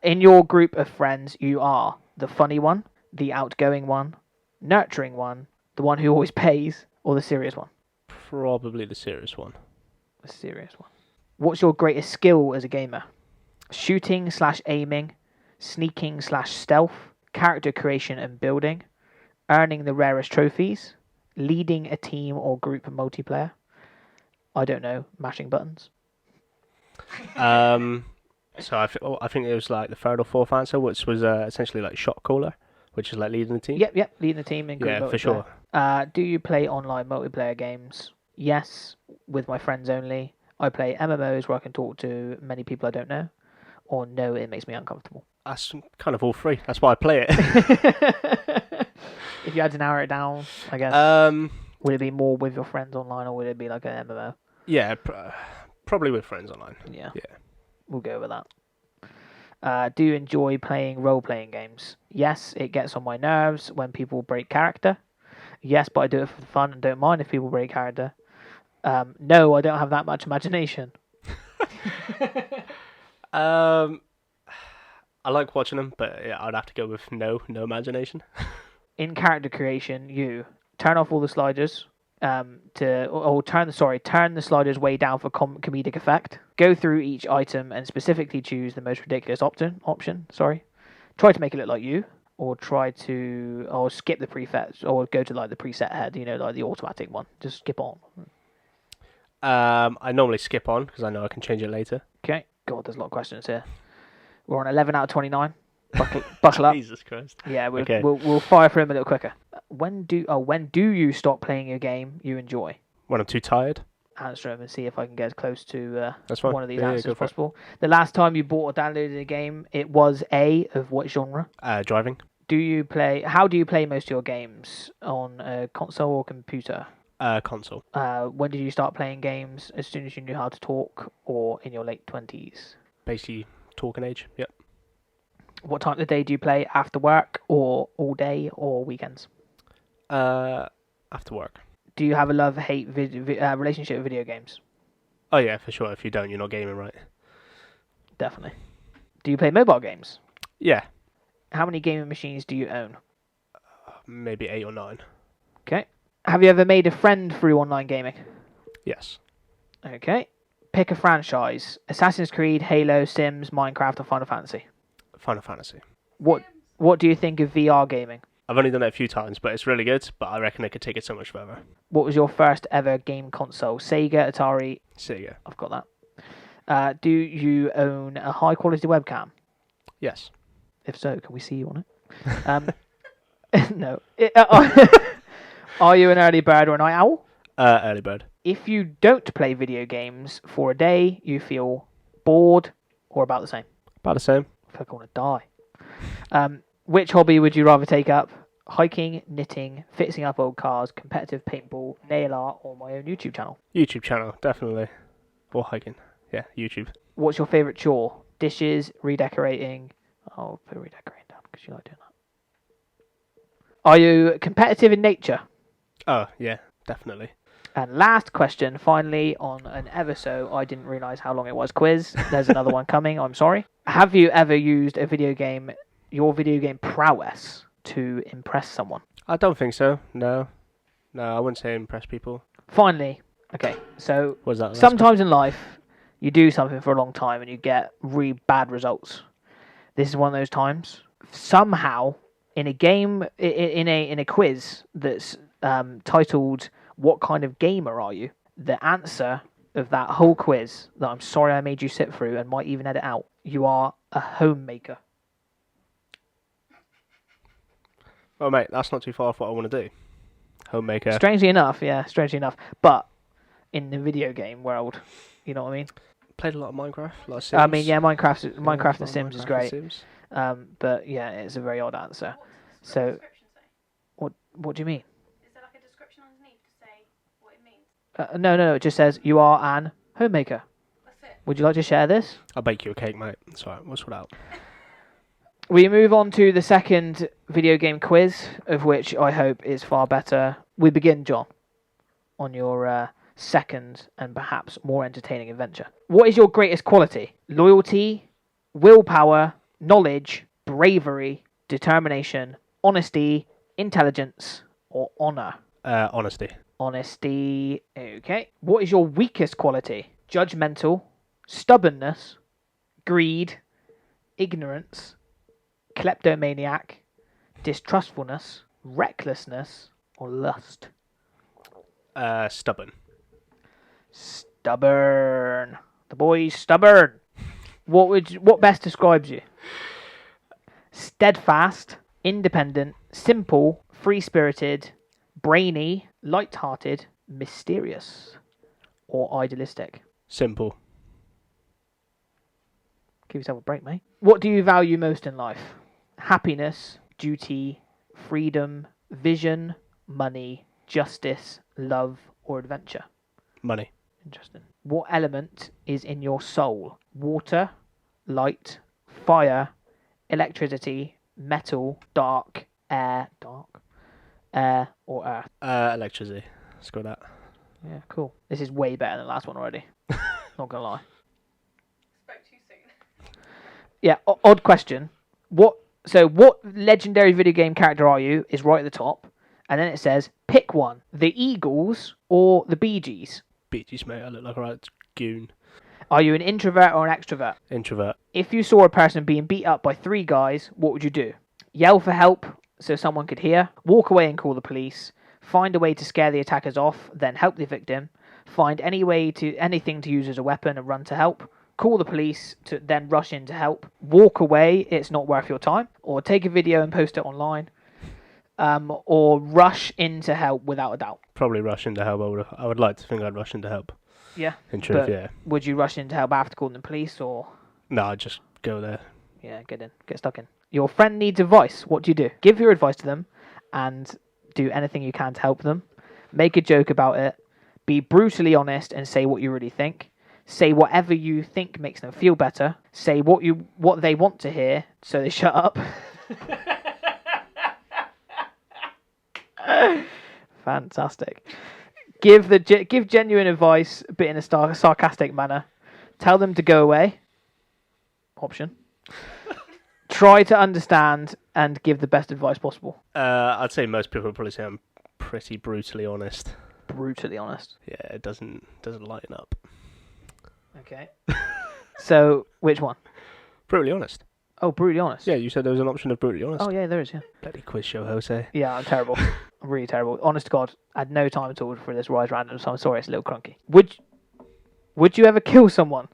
In your group of friends, you are the funny one, the outgoing one, nurturing one, the one who always pays, or the serious one? Probably the serious one. The serious one. What's your greatest skill as a gamer? Shooting / aiming, sneaking / stealth, character creation and building, earning the rarest trophies, leading a team or group multiplayer. I don't know, mashing buttons. So I think it was like the third or fourth answer, which was essentially like shot caller, which is like leading the team. Yep, leading the team in group multiplayer. Yeah, for sure. Do you play online multiplayer games? Yes, with my friends only. I play MMOs where I can talk to many people I don't know. Or no, it makes me uncomfortable. That's kind of all three. That's why I play it. If you had to narrow it down, I guess. Would it be more with your friends online, or would it be like an MMO? Yeah, probably with friends online. Yeah. Yeah. We'll go with that. Do you enjoy playing role-playing games? Yes, it gets on my nerves when people break character. Yes, but I do it for fun and don't mind if people break character. No, I don't have that much imagination. I like watching them, but yeah, I'd have to go with no imagination. In character creation, you turn off all the sliders turn the sliders way down for comedic effect. Go through each item and specifically choose the most ridiculous option. Try to make it look like you, or skip the prefets, or go to like the preset head, like the automatic one. Just skip on. I normally skip on because I know I can change it later. Okay. God, there's a lot of questions here. We're on 11 out of 29. Buckle up. Jesus Christ. Yeah, Okay. we'll fire through them a little quicker. When do you stop playing a game you enjoy? When I'm too tired. Answer them and see if I can get as close to That's fine. one of these Yeah, answers go as for it. possible. The last time you bought or downloaded a game, it was of what genre? Driving. Do you play? How do you play most of your games on a console or computer? Console. When did you start playing games? As soon as you knew how to talk, or in your late 20s? Basically, talking age. Yep. What time of the day do you play? After work, or all day, or weekends? After work. Do you have a love-hate relationship with video games? Oh yeah, for sure. If you don't, you're not gaming right. Definitely. Do you play mobile games? Yeah. How many gaming machines do you own? Maybe 8 or 9. Okay. Have you ever made a friend through online gaming? Yes. Okay. Pick a franchise. Assassin's Creed, Halo, Sims, Minecraft, or Final Fantasy. Final Fantasy. What do you think of VR gaming? I've only done it a few times, but it's really good. But I reckon it could take it so much further. What was your first ever game console? Sega, Atari? Sega. I've got that. Do you own a high quality webcam? Yes. If so, can we see you on it? No. Are you an early bird or a night owl? Early bird. If you don't play video games for a day, you feel bored or about the same? About the same. I feel like I want to die. Which hobby would you rather take up? Hiking, knitting, fixing up old cars, competitive paintball, nail art, or my own YouTube channel? YouTube channel, definitely. Or hiking. Yeah, YouTube. What's your favourite chore? Dishes, redecorating? I'll put redecorating down because you like doing that. Are you competitive in nature? Oh, yeah, definitely. And last question, finally, on an ever so I didn't realise how long it was quiz. There's another one coming, I'm sorry. Have you ever used your video game prowess to impress someone? I don't think so. No, I wouldn't say impress people. Finally, okay, so Was that sometimes in life, you do something for a long time and you get really bad results. This is one of those times. Somehow, in a game, in a quiz that's titled "What kind of gamer are you?" the answer of that whole quiz that I'm sorry I made you sit through and might even edit out. You are a homemaker. Well, mate, that's not too far off what I want to do. Homemaker. Strangely enough. But in the video game world, you know what I mean? Played a lot of Minecraft, a lot of Sims. I mean, yeah, Minecraft and Sims is Minecraft great. and Sims. But yeah, it's a very odd answer. What's the So, description say? what do you mean? Is there like a description underneath to say what it means? No. It just says you are an homemaker. That's it. Would you like to share this? I'll bake you a cake, mate. It's alright, we'll sort out. We move on to the second video game quiz, of which I hope is far better. We begin, John, on your second and perhaps more entertaining adventure. What is your greatest quality? Loyalty, willpower, knowledge, bravery, determination, honesty, intelligence, or honor? Honesty. Honesty. Okay. What is your weakest quality? Judgmental, stubbornness, greed, ignorance, kleptomaniac, distrustfulness, recklessness, or lust? Stubborn. Stubborn. The boy's stubborn. What best describes you? Steadfast, independent, simple, free-spirited, brainy, light-hearted, mysterious, or idealistic? Simple. Give yourself a break, mate. What do you value most in life? Happiness, duty, freedom, vision, money, justice, love, or adventure? Money. Interesting. What element is in your soul? Water, light, fire, electricity, metal, air, or earth? Electricity. Let's go with that. Yeah, cool. This is way better than the last one already. Not gonna lie. Spoke too soon. Yeah, odd question. What legendary video game character are you? Is right at the top, and then it says pick one: the Eagles or the Bee Gees. Bee Gees, mate. I look like a right goon. Are you an introvert or an extrovert? Introvert. If you saw a person being beat up by 3 guys, what would you do? Yell for help so someone could hear, walk away and call the police, find a way to scare the attackers off, then help the victim, find anything to use as a weapon and run to help, call the police to then rush in to help, walk away, it's not worth your time, or take a video and post it online, or rush in to help without a doubt. Probably rush into help. I would like to think I'd rush into help. Yeah. In truth, But yeah. would you rush in to help after calling the police, or? No, I'd just go there. Yeah, get stuck in. Your friend needs advice. What do? Give your advice to them and do anything you can to help them. Make a joke about it. Be brutally honest and say what you really think. Say whatever you think makes them feel better. Say what they want to hear, so they shut up. Fantastic. Give genuine advice, but in a sarcastic manner. Tell them to go away. Option. Try to understand and give the best advice possible. I'd say most people would probably say I'm pretty brutally honest. Brutally honest. Yeah, it doesn't lighten up. Okay. So, which one? Brutally honest. Oh, brutally honest. Yeah, you said there was an option of brutally honest. Oh, yeah, there is, yeah. Bloody quiz show, Jose. Yeah, I'm terrible. I'm really terrible. Honest to God, I had no time at all for this Rise Random, so I'm sorry it's a little clunky. Would you ever kill someone?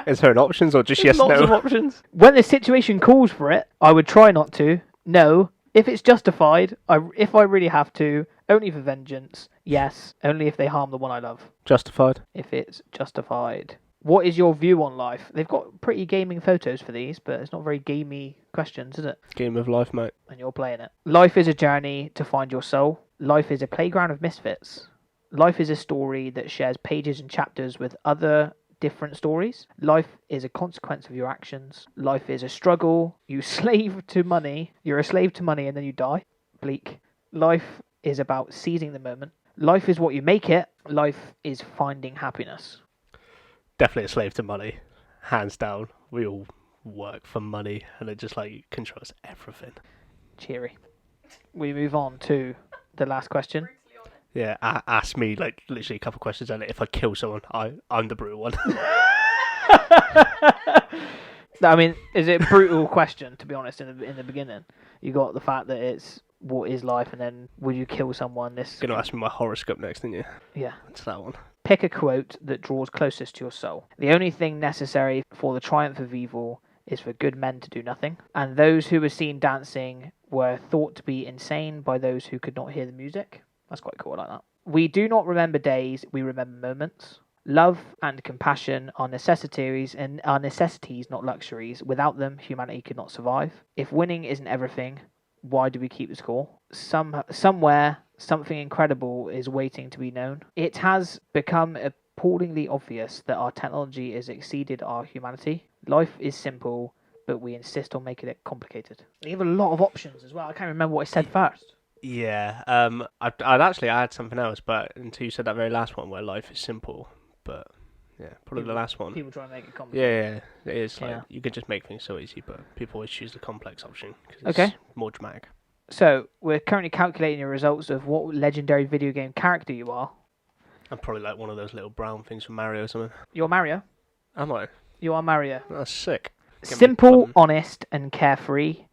Is there an options or just There's yes, lots no? of options. When the situation calls for it, I would try not to. No. If it's justified, if I really have to, only for vengeance. Yes. Only if they harm the one I love. Justified. If it's justified. What is your view on life? They've got pretty gaming photos for these, but it's not very gamey questions, is it? Game of life, mate. And you're playing it. Life is a journey to find your soul. Life is a playground of misfits. Life is a story that shares pages and chapters with other different stories. Life is a consequence of your actions. Life is a struggle. You're a slave to money and then you die. Bleak. Life is about seizing the moment. Life is what you make it. Life is finding happiness. Definitely a slave to money. Hands down. We all work for money and it just like controls everything. Cheery. We move on to the last question. Brutally honest. Yeah, ask me like literally a couple of questions and if I kill someone, I'm the brutal one. I mean, is it a brutal question, to be honest, in the beginning? You got the fact that it's what is life and then would you kill someone? This You're going to ask me my horoscope next, didn't you? Yeah. It's that one. Pick a quote that draws closest to your soul. The only thing necessary for the triumph of evil is for good men to do nothing, and those who were seen dancing were thought to be insane by those who could not hear the music. That's quite cool, I like that. We do not remember days, we remember moments. Love and compassion are necessities, not luxuries. Without them, humanity could not survive. If winning isn't everything, why do we keep the score? Somewhere, something incredible is waiting to be known. It has become appallingly obvious that our technology has exceeded our humanity. Life is simple, but we insist on making it complicated. They have a lot of options as well. I can't remember what I said first. Yeah, I'd actually add something else, but until you said that very last one where life is simple, but yeah, probably the last one. People try and make it complicated. Yeah, it is. Like, Yeah. you could just make things so easy, but people always choose the complex option because Okay. it's more dramatic. So, we're currently calculating your results of what legendary video game character you are. I'm probably like one of those little brown things from Mario or something. You're Mario. Am I? You are Mario. That's sick. Give me a Simple, button. honest, and carefree.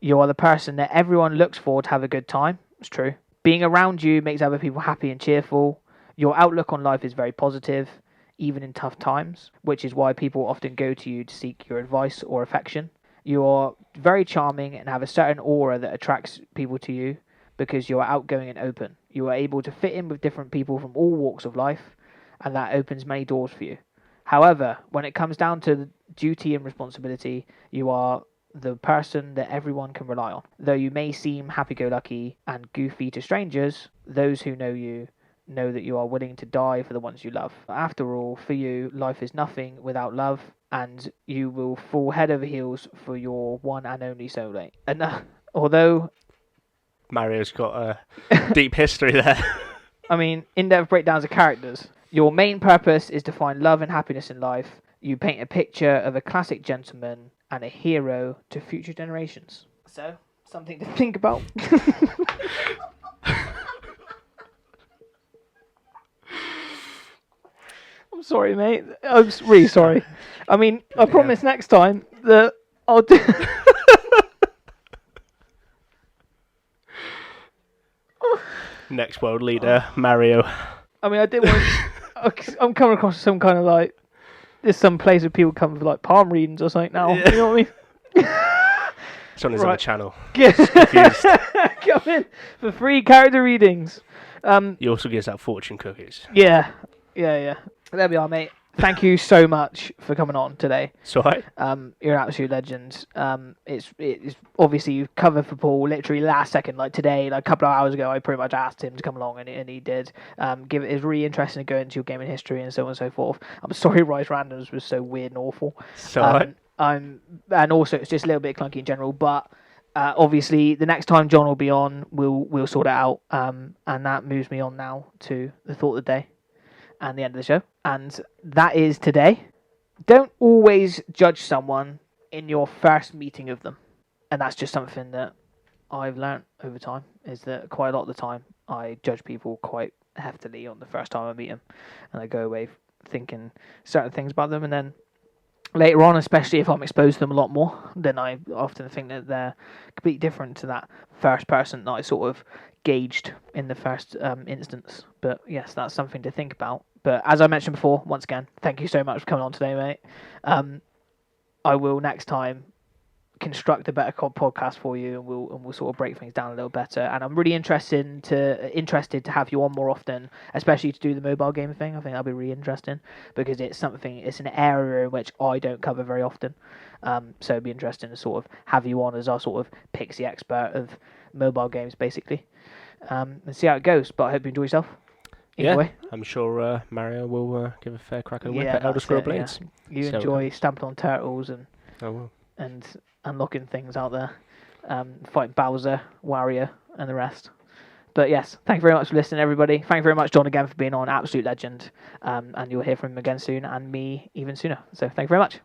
You are the person that everyone looks for to have a good time. It's true. Being around you makes other people happy and cheerful. Your outlook on life is very positive, even in tough times, which is why people often go to you to seek your advice or affection. You are very charming and have a certain aura that attracts people to you because you are outgoing and open. You are able to fit in with different people from all walks of life, and that opens many doors for you. However, when it comes down to duty and responsibility, you are the person that everyone can rely on. Though you may seem happy-go-lucky and goofy to strangers, those who know you know that you are willing to die for the ones you love. After all, for you, life is nothing without love, and you will fall head over heels for your one and only soulmate. And although, Mario's got a deep history there. I mean, in-depth breakdowns of characters, your main purpose is to find love and happiness in life. You paint a picture of a classic gentleman and a hero to future generations. So, something to think about. I'm sorry, mate. I'm really sorry. I mean, I promise next time that I'll do... Next world leader, Mario. I mean, I didn't want... I'm coming across some kind of like... There's some place where people come for like palm readings or something now. Yeah. You know what I mean? It's on his other channel. Confused. Come in for free character readings. He also gives out fortune cookies. Yeah. There we are, mate. thank you so much for coming on today. It's alright. You're an absolute legend. It's obviously you covered for Paul literally last second, like today, like a couple of hours ago. I pretty much asked him to come along, and he did. It's really interesting to go into your gaming history and so on and so forth. I'm sorry, Rise Randoms was so weird and awful. It's alright. And also it's just a little bit clunky in general, but. Obviously, the next time John will be on, we'll sort it out, and that moves me on now to the thought of the day and the end of the show, and that is today. Don't always judge someone in your first meeting of them, and that's just something that I've learnt over time. Is that quite a lot of the time I judge people quite heftily on the first time I meet them, and I go away thinking certain things about them, and then. Later on, especially if I'm exposed to them a lot more, then I often think that they're completely different to that first person that I sort of gauged in the first instance. But yes, that's something to think about. But as I mentioned before, once again, thank you so much for coming on today, mate. I will next time construct a better podcast for you, and we'll sort of break things down a little better. And I'm really interested to have you on more often, especially to do the mobile game thing. I think that'll be really interesting because it's an area in which I don't cover very often. So it'd be interesting to sort of have you on as our sort of PIXI expert of mobile games, basically, and see how it goes. But I hope you enjoy yourself. Either way. I'm sure Mario will give a fair crack at a whip at Elder Scrolls Blades. Yeah. You enjoy stamping on turtles and. I will. And unlocking things out there, fighting Bowser, Wario, and the rest. But yes, thank you very much for listening, everybody. Thank you very much, John, again for being on. Absolute legend. And you'll hear from him again soon, and me even sooner. So thank you very much.